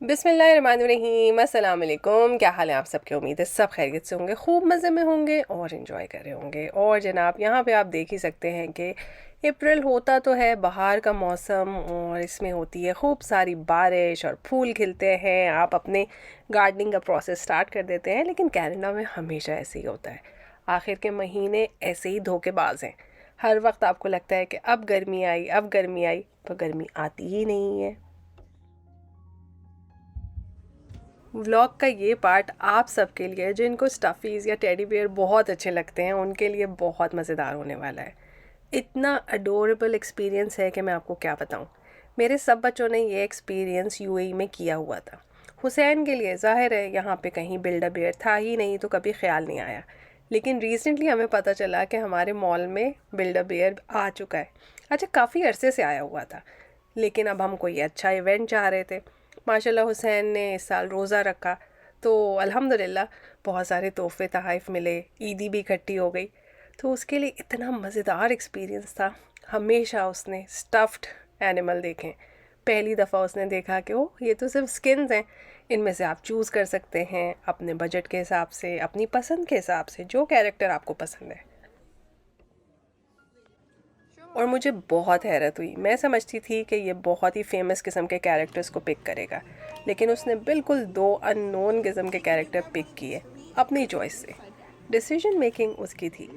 बिस्मिल्लाहिर्रहमानिर्रहीम, अस्सलाम वालेकुम। क्या हाल है आप सबके? उम्मीद है सब खैरियत से होंगे, खूब मज़े में होंगे और इन्जॉय कर रहे होंगे। और जनाब यहाँ पे आप देख ही सकते हैं कि अप्रैल होता तो है बाहर का मौसम, और इसमें होती है खूब सारी बारिश और फूल खिलते हैं। आप अपने गार्डनिंग का प्रोसेस स्टार्ट कर देते हैं, लेकिन कनाडा में हमेशा ऐसे ही होता है। आखिर के महीने ऐसे ही धोखेबाज हैं। हर वक्त आपको लगता है कि अब गर्मी आई, अब गर्मी आई, तो गर्मी आती ही नहीं है। व्लॉग का ये पार्ट आप सबके लिए, जिनको स्टफ़ीज़ या टेडी बेयर बहुत अच्छे लगते हैं, उनके लिए बहुत मज़ेदार होने वाला है। इतना अडोरेबल एक्सपीरियंस है कि मैं आपको क्या बताऊं। मेरे सब बच्चों ने ये एक्सपीरियंस यूएई में किया हुआ था। हुसैन के लिए ज़ाहिर है यहाँ पे कहीं बिल्ड अ बेयर था ही नहीं, तो कभी ख्याल नहीं आया। लेकिन रिसेंटली हमें पता चला कि हमारे मॉल में बिल्ड अ बेयर आ चुका है। अच्छा, काफ़ी अरसे से आया हुआ था, लेकिन अब हम कोई अच्छा इवेंट चाह रहे थे। माशाल्लाह हुसैन ने इस साल रोज़ा रखा, तो अल्हम्दुलिल्लाह बहुत सारे तोहफ़े तोहफ़ मिले, ईदी भी इकट्ठी हो गई। तो उसके लिए इतना मज़ेदार एक्सपीरियंस था। हमेशा उसने स्टफ़्ड एनिमल देखें। पहली दफ़ा उसने देखा कि ओह, ये तो सिर्फ स्किन्स हैं, इनमें से आप चूज़ कर सकते हैं अपने बजट के हिसाब से, अपनी पसंद के हिसाब से, जो कैरेक्टर आपको पसंद है। और मुझे बहुत हैरत हुई। मैं समझती थी कि ये बहुत ही फेमस किस्म के कैरेक्टर्स को पिक करेगा, लेकिन उसने बिल्कुल दो अननोन किस्म के कैरेक्टर पिक किए अपनी चॉइस से। डिसीजन मेकिंग उसकी थी।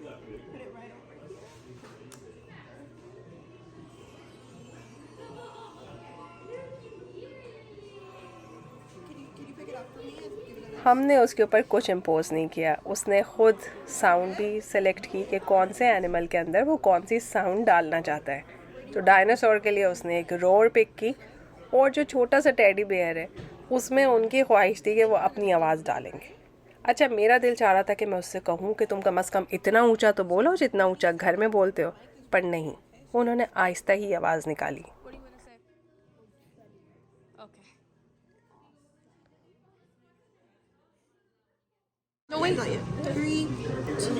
हमने उसके ऊपर कुछ इम्पोज नहीं किया। उसने ख़ुद साउंड भी सेलेक्ट की कि कौन से एनिमल के अंदर वो कौन सी साउंड डालना चाहता है। तो डायनासोर के लिए उसने एक रोर पिक की, और जो छोटा सा टेडी बेयर है उसमें उनकी ख्वाहिश थी कि वो अपनी आवाज़ डालेंगे। अच्छा, मेरा दिल चाह रहा था कि मैं उससे कहूँ कि तुम कम अज़ कम इतना ऊंचा तो बोलो जितना ऊंचा घर में बोलते हो, पर नहीं, उन्होंने आहिस्ता ही आवाज़ निकाली। No, wait, not yet. 3, 2,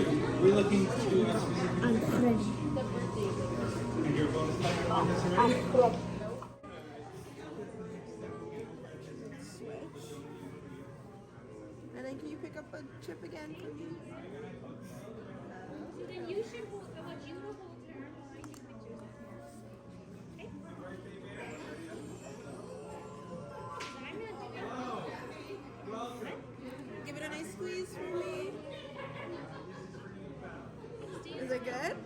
I'm ready. Switch. And then can you pick up a chip again for me? So then you should hold, I want you to hold her arm while I take pictures of her. Okay? I'm not doing it. Give it a nice squeeze for me. Is it good?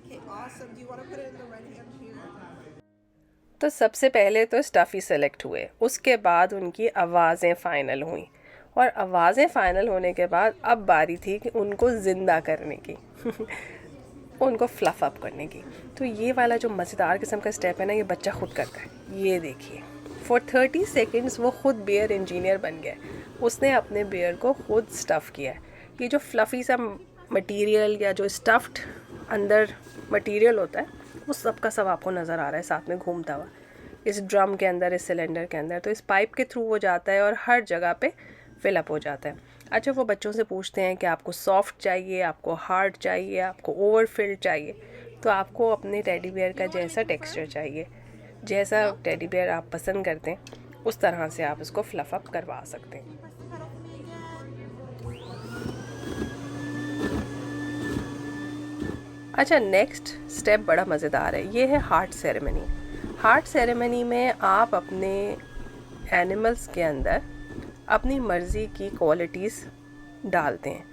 Okay, awesome. Do you want to put it in the right hand here? तो सबसे पहले तो stuffy select हुए, उसके बाद उनकी आवाज़ें final हुई, और आवाज़ें फ़ाइनल होने के बाद अब बारी थी कि उनको ज़िंदा करने की उनको फ्लफ़ अप करने की। तो ये वाला जो मज़ेदार किस्म का स्टेप है ना, ये बच्चा खुद करता है। ये देखिए, फॉर 30 सेकेंड्स वो खुद बेयर इंजीनियर बन गया। उसने अपने बेयर को खुद स्टफ़ किया है। ये जो फ्लफ़ी सा मटेरियल या जो स्टफ़्ड अंदर मटेरियल होता है, वो सब का सब आपको नज़र आ रहा है साथ में घूमता हुआ इस ड्रम के अंदर, इस सिलेंडर के अंदर। तो इस पाइप के थ्रू वो जाता है और हर जगह पे फिलअप हो जाता है। अच्छा, वो बच्चों से पूछते हैं कि आपको सॉफ्ट चाहिए, आपको हार्ड चाहिए, आपको ओवरफिल्ड चाहिए। तो आपको अपने टेडी बेयर का जैसा टेक्सचर चाहिए, जैसा टेडी बेयर आप पसंद करते हैं, उस तरह से आप इसको फ्लफ़ अप करवा सकते हैं। अच्छा, नेक्स्ट स्टेप बड़ा मज़ेदार है। ये है हार्ट सेरेमनी। हार्ट सेरेमनी में आप अपने एनिमल्स के अंदर अपनी मर्ज़ी की क्वालिटीज़ डालते हैं,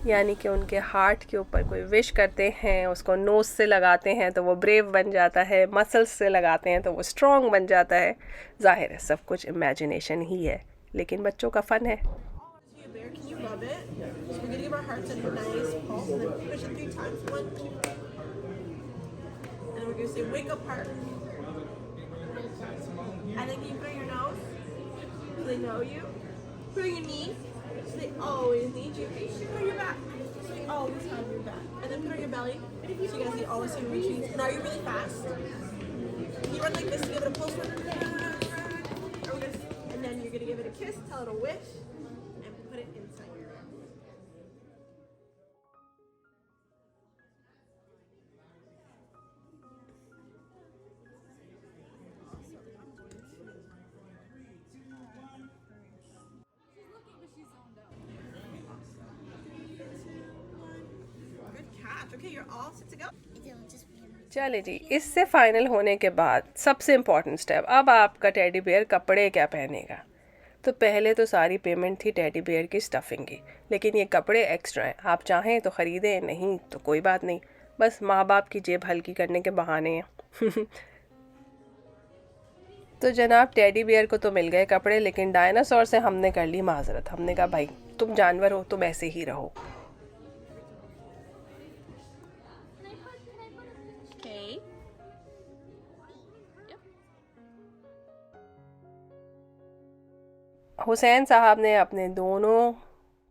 यानी कि उनके हार्ट के ऊपर कोई विश करते हैं, उसको नोज़ से लगाते हैं तो वो ब्रेव बन जाता है, मसल्स से लगाते हैं तो वो स्ट्रॉन्ग बन जाता है। ज़ाहिर है सब कुछ इमेजिनेशन ही है, लेकिन बच्चों का फ़न है। Bear, can you rub it? So we're gonna give our hearts a nice pulse and then push it 3 times. 1, 2. And then we're gonna say, wake up heart. And then can you put it on your nose? So they know you. Put it on your knee. So they always need you. Put it on your back. So they always have your back. And then put it on your belly. So you guys always see retreats. Now you're really fast. You run like this to give it a pulse. And then you're gonna give it a kiss, tell it a wish, and put it inside your mouth. batch. Okay, you're all set to go. चले जी, इससे final होने के बाद सबसे important step, अब आपका teddy bear कपड़े क्या पहनेगा। तो पहले तो सारी पेमेंट थी टेडी बेयर की स्टफिंग की, लेकिन ये कपड़े एक्स्ट्रा हैं, आप चाहें तो ख़रीदें, नहीं तो कोई बात नहीं, बस माँ बाप की जेब हल्की करने के बहाने हैं। तो जनाब टेडी बियर को तो मिल गए कपड़े, लेकिन डायनासोर से हमने कर ली माजरत। हमने कहा भाई तुम जानवर हो, तुम ऐसे ही रहो। Okay. हुसैन साहब ने अपने दोनों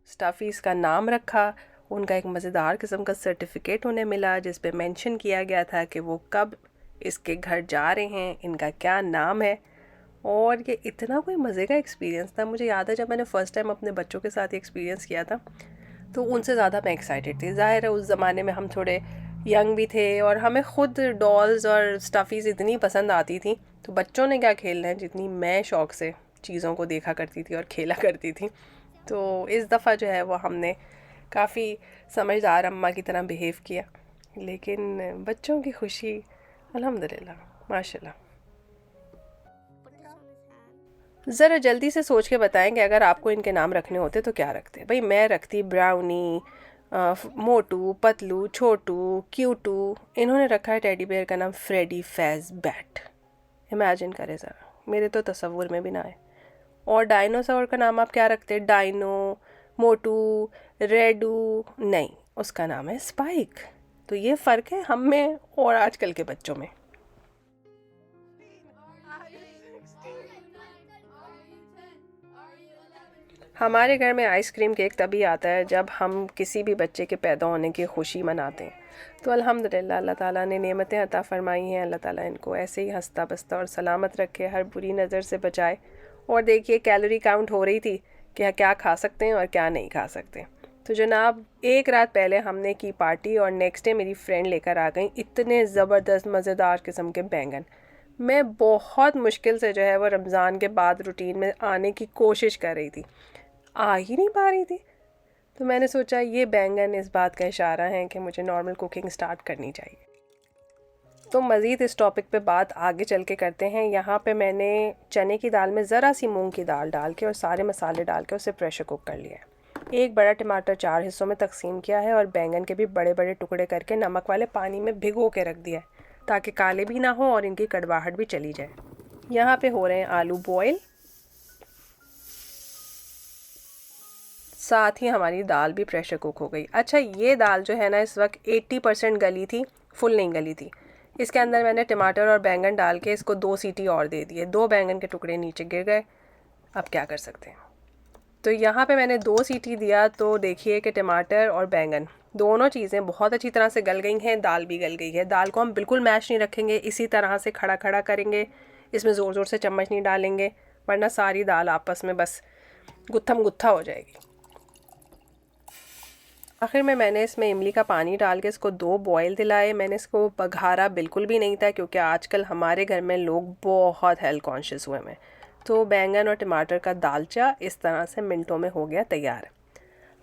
स्टफ़ीज़ का नाम रखा। उनका एक मज़ेदार किस्म का सर्टिफिकेट उन्हें मिला जिस पे मेंशन किया गया था कि वो कब इसके घर जा रहे हैं, इनका क्या नाम है। और ये इतना कोई मज़े का एक्सपीरियंस था। मुझे याद है जब मैंने फ़र्स्ट टाइम अपने बच्चों के साथ एक्सपीरियंस किया था तो उनसे ज़्यादा मैं एक्साइटेड थी। ज़ाहिर है उस ज़माने में हम थोड़े यंग भी थे और हमें ख़ुद डॉल्स और स्टफ़ीज़ इतनी पसंद आती थी, तो बच्चों ने क्या खेलना है जितनी मैं शौक़ से चीज़ों को देखा करती थी और खेला करती थी। तो इस दफ़ा जो है वो हमने काफ़ी समझदार अम्मा की तरह बिहेव किया, लेकिन बच्चों की खुशी अल्हम्दुलिल्लाह माशाल्लाह। ज़रा जल्दी से सोच के बताएं कि अगर आपको इनके नाम रखने होते तो क्या रखते। भाई मैं रखती ब्राउनी, मोटू, पतलू, छोटू, क्यूटू। इन्होंने रखा है टेडी बेयर का नाम फ्रेडी फैज बैट। इमेजिन करें ज़रा, मेरे तो तसव्वुर में भी ना आए। और डायनासोर का नाम आप क्या रखते? डाइनो, मोटू, रेडू, नहीं, उसका नाम है स्पाइक। तो ये फ़र्क है हम में और आजकल के बच्चों में। हमारे घर में आइसक्रीम केक तभी आता है जब हम किसी भी बच्चे के पैदा होने की खुशी मनाते हैं। तो अल्हम्दुलिल्लाह अल्लाह ताला ने नेमतें अता फ़रमाई हैं। अल्लाह ताला इनको ऐसे ही हंसता बसता और सलामत रखे, हर बुरी नज़र से बचाए। और देखिए कैलोरी काउंट हो रही थी कि क्या खा सकते हैं और क्या नहीं खा सकते। तो जनाब एक रात पहले हमने की पार्टी और नेक्स्ट डे मेरी फ्रेंड लेकर आ गई इतने ज़बरदस्त मज़ेदार किस्म के बैंगन। मैं बहुत मुश्किल से जो है वो रमज़ान के बाद रूटीन में आने की कोशिश कर रही थी, आ ही नहीं पा रही थी। तो मैंने सोचा ये बैंगन इस बात का इशारा है कि मुझे नॉर्मल कुकिंग स्टार्ट करनी चाहिए। तो मज़ीद इस टॉपिक पे बात आगे चल के करते हैं। यहाँ पे मैंने चने की दाल में ज़रा सी मूंग की दाल डाल के और सारे मसाले डाल के उसे प्रेशर कुक कर लिया है। एक बड़ा टमाटर 4 हिस्सों में तकसीम किया है और बैंगन के भी बड़े बड़े टुकड़े करके नमक वाले पानी में भिगो के रख दिया है ताकि काले भी ना हो और इनकी कड़वाहट भी चली जाए। यहाँ पे हो रहे हैं आलू बॉयल, साथ ही हमारी दाल भी प्रेशर कुक हो गई। अच्छा ये दाल जो है ना इस वक्त 80% गली थी, फुल नहीं गली थी। इसके अंदर मैंने टमाटर और बैंगन डाल के इसको 2 सीटी और दे दिए। 2 बैंगन के टुकड़े नीचे गिर गए, अब क्या कर सकते हैं। तो यहाँ पे मैंने 2 सीटी दिया तो देखिए कि टमाटर और बैंगन दोनों चीज़ें बहुत अच्छी तरह से गल गई हैं, दाल भी गल गई है। दाल को हम बिल्कुल मैश नहीं रखेंगे, इसी तरह से खड़ा खड़ा करेंगे, इसमें ज़ोर ज़ोर से चम्मच नहीं डालेंगे वरना सारी दाल आपस में बस गुत्थम गुत्था हो जाएगी। आखिर में मैंने इसमें इमली का पानी डाल के इसको 2 बॉयल दिलाए। मैंने इसको बघारा बिल्कुल भी नहीं था क्योंकि आजकल हमारे घर में लोग बहुत हेल्थ कॉन्शियस हुए हैं। तो बैंगन और टमाटर का दालचा इस तरह से मिनटों में हो गया तैयार।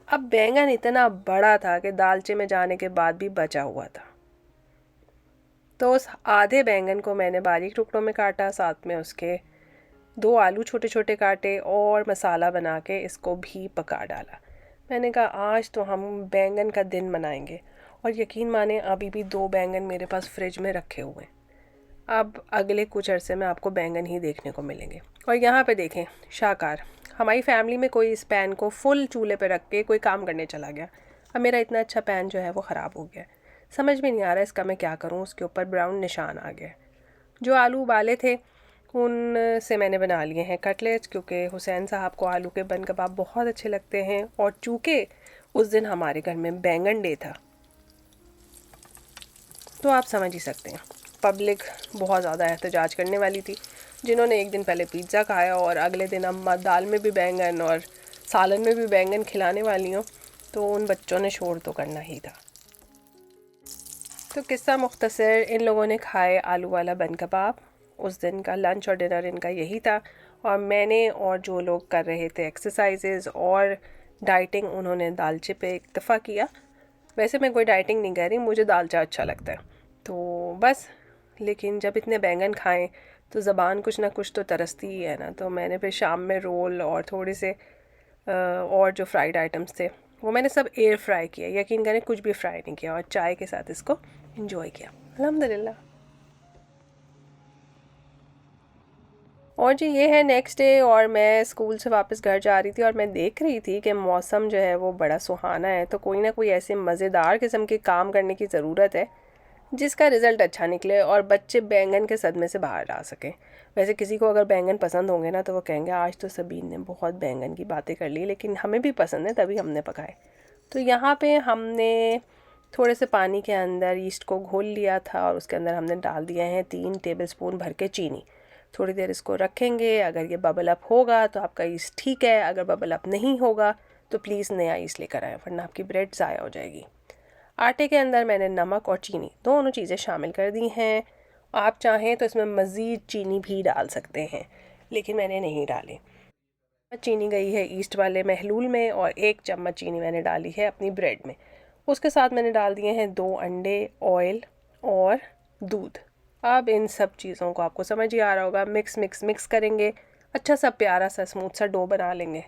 अब बैंगन इतना बड़ा था कि दालचे में जाने के बाद भी बचा हुआ था, तो उस आधे बैंगन को मैंने बारीक टुकड़ों में काटा, साथ में उसके 2 आलू छोटे छोटे काटे और मसाला बना के इसको भी पका डाला। मैंने कहा आज तो हम बैंगन का दिन मनाएंगे। और यकीन माने अभी भी 2 बैंगन मेरे पास फ्रिज में रखे हुए हैं। अब अगले कुछ अरसे में आपको बैंगन ही देखने को मिलेंगे। और यहाँ पे देखें शाहकार, हमारी फैमिली में कोई इस पैन को फुल चूल्हे पे रख के कोई काम करने चला गया। अब मेरा इतना अच्छा पैन जो है वो ख़राब हो गया, समझ में नहीं आ रहा इसका मैं क्या करूँ। उसके ऊपर ब्राउन निशान आ गया। जो आलू उबाले थे उन से मैंने बना लिए हैं कटलेट्स, क्योंकि हुसैन साहब को आलू के बन कबाब बहुत अच्छे लगते हैं। और चूँकि उस दिन हमारे घर में बैंगन डे था तो आप समझ ही सकते हैं पब्लिक बहुत ज़्यादा एहतजाज करने वाली थी। जिन्होंने एक दिन पहले पिज़्ज़ा खाया और अगले दिन अम्मा दाल में भी बैंगन और सालन में भी बैंगन खिलाने वाली हों, तो उन बच्चों ने शोर तो करना ही था। तो किस्सा मुख्तसर, इन लोगों ने खाए आलू वाला बन कबाब। उस दिन का लंच और डिनर इनका यही था। और मैंने और जो लोग कर रहे थे एक्सरसाइजेज़ और डाइटिंग, उन्होंने दालचे पे इक्तफ़ा किया। वैसे मैं कोई डाइटिंग नहीं कर रही, मुझे दालचा अच्छा लगता है तो बस। लेकिन जब इतने बैंगन खाएं तो ज़बान कुछ ना कुछ तो तरसती ही है ना। तो मैंने फिर शाम में रोल और थोड़े से और जो फ्राइड आइटम्स थे वो मैंने सब एयर फ्राई किया। यकीन करें कुछ भी फ्राई नहीं किया, और चाय के साथ इसको इंजॉय किया अल्हम्दुलिल्लाह। और जी ये है नेक्स्ट डे, और मैं स्कूल से वापस घर जा रही थी और मैं देख रही थी कि मौसम जो है वो बड़ा सुहाना है, तो कोई ना कोई ऐसे मज़ेदार किस्म के काम करने की ज़रूरत है जिसका रिज़ल्ट अच्छा निकले और बच्चे बैंगन के सदमे से बाहर आ सकें। वैसे किसी को अगर बैंगन पसंद होंगे ना तो वो कहेंगे आज तो सबीन ने बहुत बैंगन की बातें कर ली, लेकिन हमें भी पसंद है तभी हमने पकाए। तो यहाँ पे हमने थोड़े से पानी के अंदर ईस्ट को घोल लिया था और उसके अंदर हमने डाल दिया है 3 टेबलस्पून भर के चीनी। थोड़ी देर इसको रखेंगे, अगर ये बबल अप होगा तो आपका ईस्ट ठीक है, अगर बबल अप नहीं होगा तो प्लीज़ नया ईस्ट लेकर आएँ वरना आपकी ब्रेड ज़ाया हो जाएगी। आटे के अंदर मैंने नमक और चीनी दोनों चीज़ें शामिल कर दी हैं। आप चाहें तो इसमें मज़ीद चीनी भी डाल सकते हैं, लेकिन मैंने नहीं डाली। चीनी गई है ईस्ट वाले महलूल में और 1 चम्मच चीनी मैंने डाली है अपनी ब्रेड में। उसके साथ मैंने डाल दिए हैं 2 अंडे, ऑयल और दूध। अब इन सब चीज़ों को आपको समझ ही आ रहा होगा, मिक्स मिक्स मिक्स करेंगे, अच्छा सा प्यारा सा स्मूथ सा डो बना लेंगे।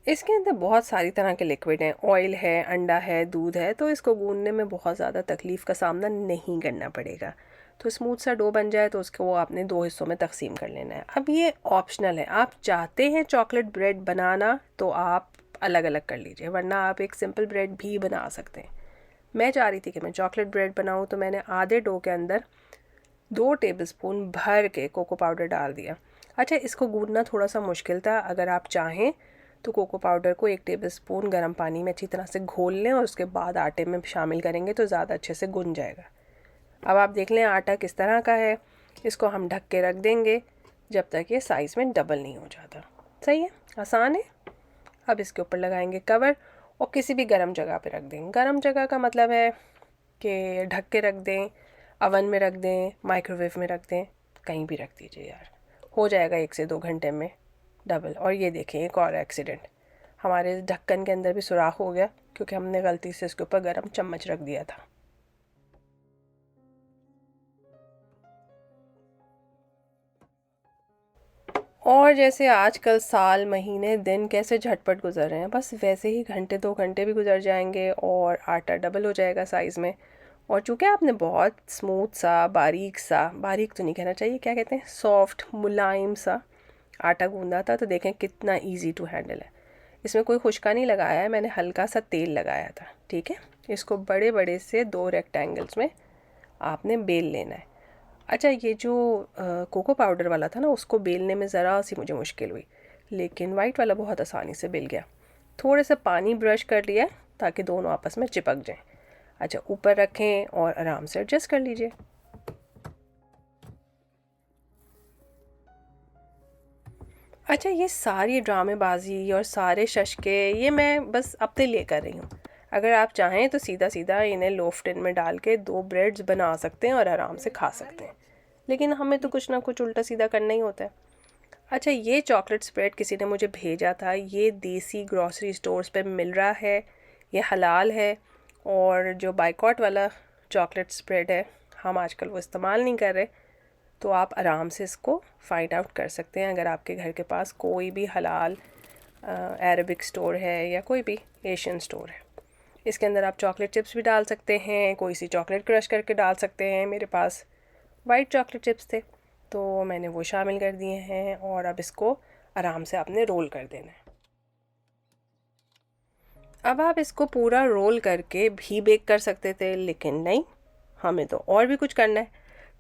इसके अंदर बहुत सारी तरह के लिक्विड हैं, ऑयल है, अंडा है, दूध है, तो इसको गूंदने में बहुत ज़्यादा तकलीफ़ का सामना नहीं करना पड़ेगा। तो स्मूथ सा डो बन जाए तो उसको आपने 2 हिस्सों में तकसीम कर लेना है। अब ये ऑप्शनल है, आप चाहते हैं चॉकलेट ब्रेड बनाना तो आप अलग अलग कर लीजिए, वरना आप एक सिंपल ब्रेड भी बना सकते हैं। मैं चाह रही थी कि मैं चॉकलेट ब्रेड बनाऊँ, तो मैंने आधे डो के अंदर 2 टेबलस्पून भर के कोको पाउडर डाल दिया। अच्छा, इसको गूंदना थोड़ा सा मुश्किल था, अगर आप चाहें तो कोको पाउडर को 1 टेबलस्पून गर्म पानी में अच्छी तरह से घोल लें और उसके बाद आटे में शामिल करेंगे तो ज़्यादा अच्छे से गुन जाएगा। अब आप देख लें आटा किस तरह का है, इसको हम ढक के रख देंगे जब तक ये साइज़ में डबल नहीं हो जाता। सही है, आसान है। अब इसके ऊपर लगाएंगे कवर और किसी भी गर्म जगह पे रख दें। गर्म जगह का मतलब है कि ढक के रख दें, अवन में रख दें, माइक्रोवेव में रख दें, कहीं भी रख दीजिए यार, हो जाएगा 1 से 2 घंटे में डबल। और ये देखें एक और एक्सीडेंट, हमारे ढक्कन के अंदर भी सुराख हो गया क्योंकि हमने गलती से इसके ऊपर गर्म चम्मच रख दिया था। और जैसे आजकल साल महीने दिन कैसे झटपट गुजर रहे हैं, बस वैसे ही घंटे 2 घंटे भी गुजर जाएंगे और आटा डबल हो जाएगा साइज़ में। और चूँकि आपने बहुत स्मूथ सा, बारीक तो नहीं कहना चाहिए, क्या कहते हैं, सॉफ्ट मुलायम सा आटा गूंदा था, तो देखें कितना इजी टू हैंडल है। इसमें कोई खुशका नहीं लगाया है, मैंने हल्का सा तेल लगाया था। ठीक है, इसको बड़े बड़े से 2 रेक्टेंगल्स में आपने बेल लेना है। अच्छा, ये जो कोको पाउडर वाला था ना, उसको बेलने में ज़रा सी मुझे मुश्किल हुई, लेकिन वाइट वाला बहुत आसानी से बेल गया। थोड़े से पानी ब्रश कर लिया ताकि दोनों आपस में चिपक जाएं। अच्छा, ऊपर रखें और आराम से एडजस्ट कर लीजिए। अच्छा, ये सारी ड्रामेबाजी और सारे शशके ये मैं बस अपने लिए कर रही हूँ। अगर आप चाहें तो सीधा सीधा इन्हें लोफ टिन में डाल के 2 ब्रेड्स बना सकते हैं और आराम से खा सकते हैं, लेकिन हमें तो कुछ ना कुछ उल्टा सीधा करना ही होता है। अच्छा, ये चॉकलेट स्प्रेड किसी ने मुझे भेजा था, ये देसी ग्रॉसरी स्टोर्स पे मिल रहा है, ये हलाल है। और जो बाइकॉट वाला चॉकलेट स्प्रेड है हम आजकल वो इस्तेमाल नहीं कर रहे, तो आप आराम से इसको फाइंड आउट कर सकते हैं अगर आपके घर के पास कोई भी हलाल अरबिक स्टोर है या कोई भी एशियन स्टोर है। इसके अंदर आप चॉकलेट चिप्स भी डाल सकते हैं, कोई सी चॉकलेट क्रश करके डाल सकते हैं। मेरे पास वाइट चॉकलेट चिप्स थे तो मैंने वो शामिल कर दिए हैं, और अब इसको आराम से आपने रोल कर देना है। अब आप इसको पूरा रोल करके भी बेक कर सकते थे, लेकिन नहीं, हमें तो और भी कुछ करना है,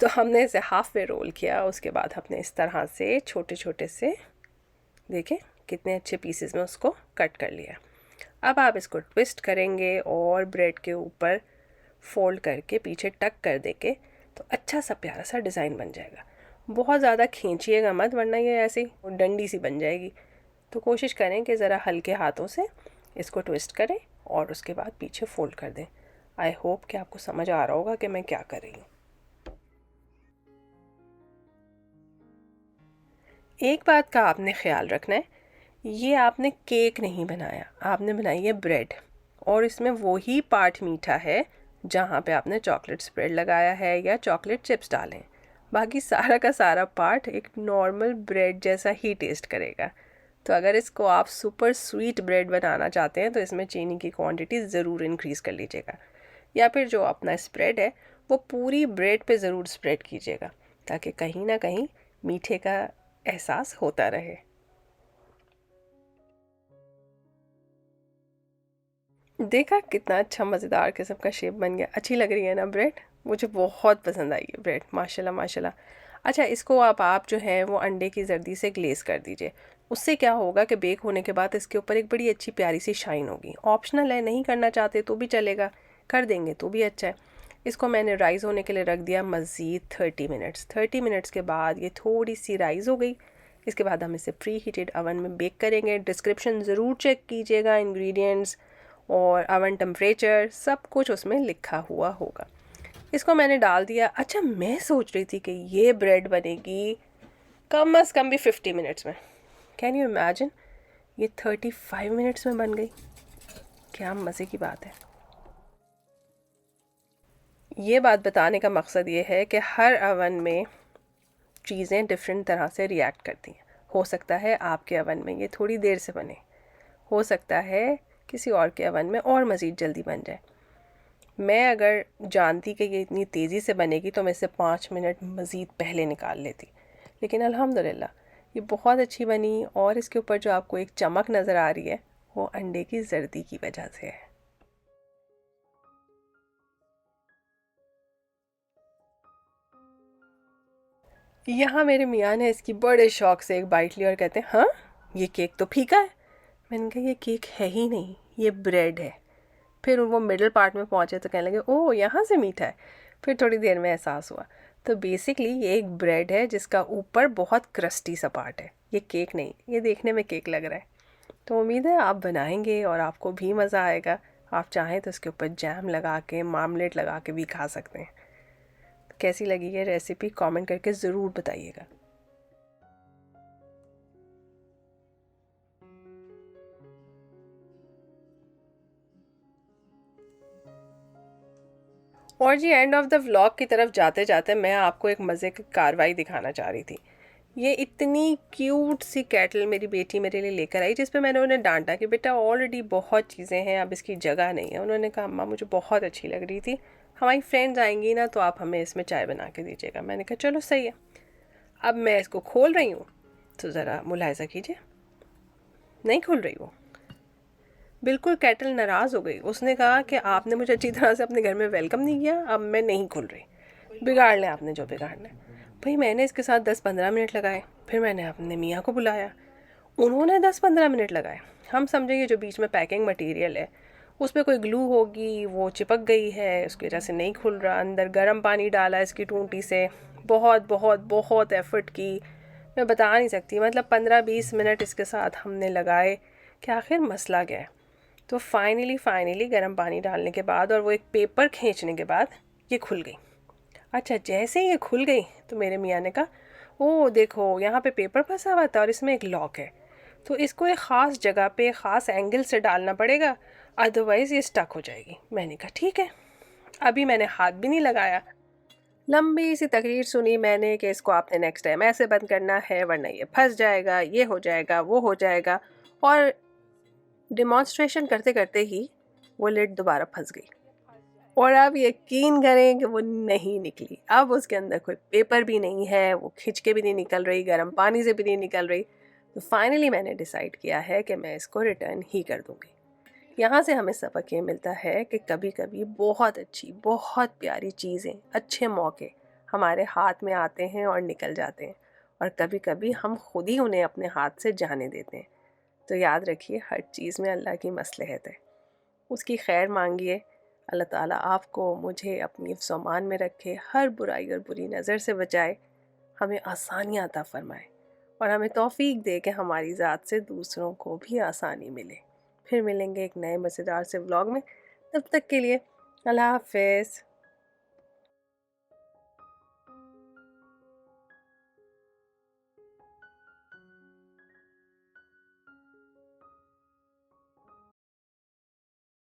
तो हमने इसे हाफ वे रोल किया। उसके बाद हमने इस तरह से छोटे छोटे से, देखें कितने अच्छे पीसेस में उसको कट कर लिया। अब आप इसको ट्विस्ट करेंगे और ब्रेड के ऊपर फोल्ड करके पीछे टक कर देके तो अच्छा सा प्यारा सा डिज़ाइन बन जाएगा। बहुत ज़्यादा खींचिएगा मत, वरना ये ऐसी डंडी सी बन जाएगी। तो कोशिश करें कि ज़रा हल्के हाथों से इसको ट्विस्ट करें और उसके बाद पीछे फोल्ड कर दें। आई होप कि आपको समझ आ रहा होगा कि मैं क्या कर रही हूँ। एक बात का आपने ख्याल रखना है, ये आपने केक नहीं बनाया, आपने बनाई है ब्रेड। और इसमें वही पार्ट मीठा है जहाँ पे आपने चॉकलेट स्प्रेड लगाया है या चॉकलेट चिप्स डालें। बाकी सारा का सारा पार्ट एक नॉर्मल ब्रेड जैसा ही टेस्ट करेगा। तो अगर इसको आप सुपर स्वीट ब्रेड बनाना चाहते हैं तो इसमें चीनी की क्वांटिटी ज़रूर इंक्रीज़ कर लीजिएगा, या फिर जो अपना स्प्रेड है वो पूरी ब्रेड पे ज़रूर स्प्रेड कीजिएगा ताकि कहीं ना कहीं मीठे का एहसास होता रहे। देखा कितना अच्छा मज़ेदार किस्म का शेप बन गया। अच्छी लग रही है ना ब्रेड? मुझे बहुत पसंद आई है ब्रेड, माशाल्लाह माशाल्लाह। अच्छा, इसको आप जो है वो अंडे की जर्दी से ग्लेज़ कर दीजिए। उससे क्या होगा कि बेक होने के बाद इसके ऊपर एक बड़ी अच्छी प्यारी सी शाइन होगी। ऑप्शनल है, नहीं करना चाहते तो भी चलेगा, कर देंगे तो भी अच्छा है। इसको मैंने राइज़ होने के लिए रख दिया मज़ीद 30 मिनट्स के बाद ये थोड़ी सी राइज़ हो गई। इसके बाद हम इसे प्री हीटेड अवन में बेक करेंगे। डिस्क्रिप्शन ज़रूर चेक कीजिएगा, इंग्रेडिएंट्स और अवन टेम्परेचर सब कुछ उसमें लिखा हुआ होगा। इसको मैंने डाल दिया। अच्छा, मैं सोच रही थी कि ये ब्रेड बनेगी कम अज़ कम भी 50 मिनट्स में। कैन यू इमेजिन, ये 35 मिनट्स में बन गई। क्या मज़े की बात है। ये बात बताने का मकसद ये है कि हर अवन में चीज़ें डिफरेंट तरह से रिएक्ट करती हैं। हो सकता है आपके अवन में ये थोड़ी देर से बने, हो सकता है किसी और के अवन में और मज़ीद जल्दी बन जाए। मैं अगर जानती कि ये इतनी तेज़ी से बनेगी तो मैं इसे 5 मिनट मज़ीद पहले निकाल लेती, लेकिन अल्हम्दुलिल्लाह ये बहुत अच्छी बनी। और इसके ऊपर जो आपको एक चमक नज़र आ रही है वो अंडे की जर्दी की वजह से है। यहाँ मेरे मियाँ ने इसकी बड़े शौक से एक बाइट ली और कहते हैं, हाँ ये केक तो फीका है। मैंने कहा ये केक है ही नहीं, ये ब्रेड है। फिर वो मिडिल पार्ट में पहुँचे तो कहने लगे, ओह यहाँ से मीठा है। फिर थोड़ी देर में एहसास हुआ। तो बेसिकली ये एक ब्रेड है जिसका ऊपर बहुत क्रस्टी सा पार्ट है। ये केक नहीं, ये देखने में केक लग रहा है। तो उम्मीद है आप बनाएंगे और आपको भी मज़ा आएगा। आप चाहें तो इसके ऊपर जैम लगा के, मार्मलेट लगा के भी खा सकते हैं। कैसी लगी ये रेसिपी कमेंट करके ज़रूर बताइएगा। और जी एंड ऑफ द व्लॉग की तरफ जाते जाते मैं आपको एक मज़े की कार्रवाई दिखाना चाह रही थी। ये इतनी क्यूट सी कैटल मेरी बेटी मेरे लिए लेकर आई, जिस पे मैंने उन्हें डांटा कि बेटा ऑलरेडी बहुत चीज़ें हैं, अब इसकी जगह नहीं है। उन्होंने कहा अम्मा मुझे बहुत अच्छी लग रही थी, हमारी फ्रेंड्स आएंगी ना तो आप हमें इसमें चाय बना के दीजिएगा। मैंने कहा चलो सही है। अब मैं इसको खोल रही हूँ तो ज़रा मुलाहिज़ा कीजिए, नहीं खुल रही वो। बिल्कुल कैटल नाराज़ हो गई। उसने कहा कि आपने मुझे अच्छी तरह से अपने घर में वेलकम नहीं किया, अब मैं नहीं खुल रही, बिगाड़ लें आपने जो बिगाड़ना है। भाई मैंने इसके साथ 10-15 मिनट लगाए। फिर मैंने अपने मियाँ को बुलाया, उन्होंने 10-15 मिनट लगाए। हम समझेंगे जो बीच में पैकिंग मटेरियल है उस पर कोई ग्लू होगी, वो चिपक गई है, उसकी वजह से नहीं खुल रहा। अंदर गर्म पानी डाला इसकी टूंटी से, बहुत बहुत बहुत एफ़र्ट की, मैं बता नहीं सकती। मतलब 15-20 मिनट इसके साथ हमने लगाए कि आखिर मसला क्या है। तो फाइनली गर्म पानी डालने के बाद और वो एक पेपर खींचने के बाद ये खुल गई। अच्छा, जैसे ही ये खुल गई तो मेरे मियाँ ने कहा, ओह देखो यहाँ पे पेपर फंसा हुआ था और इसमें एक लॉक है, तो इसको एक ख़ास जगह पे ख़ास एंगल से डालना पड़ेगा, अदरवाइज़ ये स्टक हो जाएगी। मैंने कहा ठीक है। अभी मैंने हाथ भी नहीं लगाया, लंबी सी तकरीर सुनी मैंने कि इसको आपने नेक्स्ट टाइम ऐसे बंद करना है वरना ये फंस जाएगा, ये हो जाएगा, वो हो जाएगा। और डिमॉन्स्ट्रेशन करते करते ही वो लिड दोबारा फंस गई। और आप यकीन करें कि वो नहीं निकली। अब उसके अंदर कोई पेपर भी नहीं है, वो खिंच के भी नहीं निकल रही, गर्म पानी से भी नहीं निकल रही। तो फाइनली मैंने डिसाइड किया है कि मैं इसको रिटर्न ही कर दूँगी। यहाँ से हमें सबक ये मिलता है कि कभी कभी बहुत अच्छी, बहुत प्यारी चीज़ें, अच्छे मौके हमारे हाथ में आते हैं और निकल जाते हैं, और कभी कभी हम खुद ही उन्हें अपने हाथ से जाने देते हैं। तो याद रखिए, हर चीज़ में अल्लाह की मसलहत है, उसकी खैर मांगिए। अल्लाह ताला आपको, मुझे अपनी हिफ्ज़-ओ-मान में रखे, हर बुराई और बुरी नज़र से बचाए, हमें आसानियाँ अता फ़रमाए और हमें तौफ़ीक दे कि हमारी ज़ात से दूसरों को भी आसानी मिले। फिर मिलेंगे एक नए मज़ेदार से व्लॉग में। तब तक के लिए अल्लाह हाफ़िज़।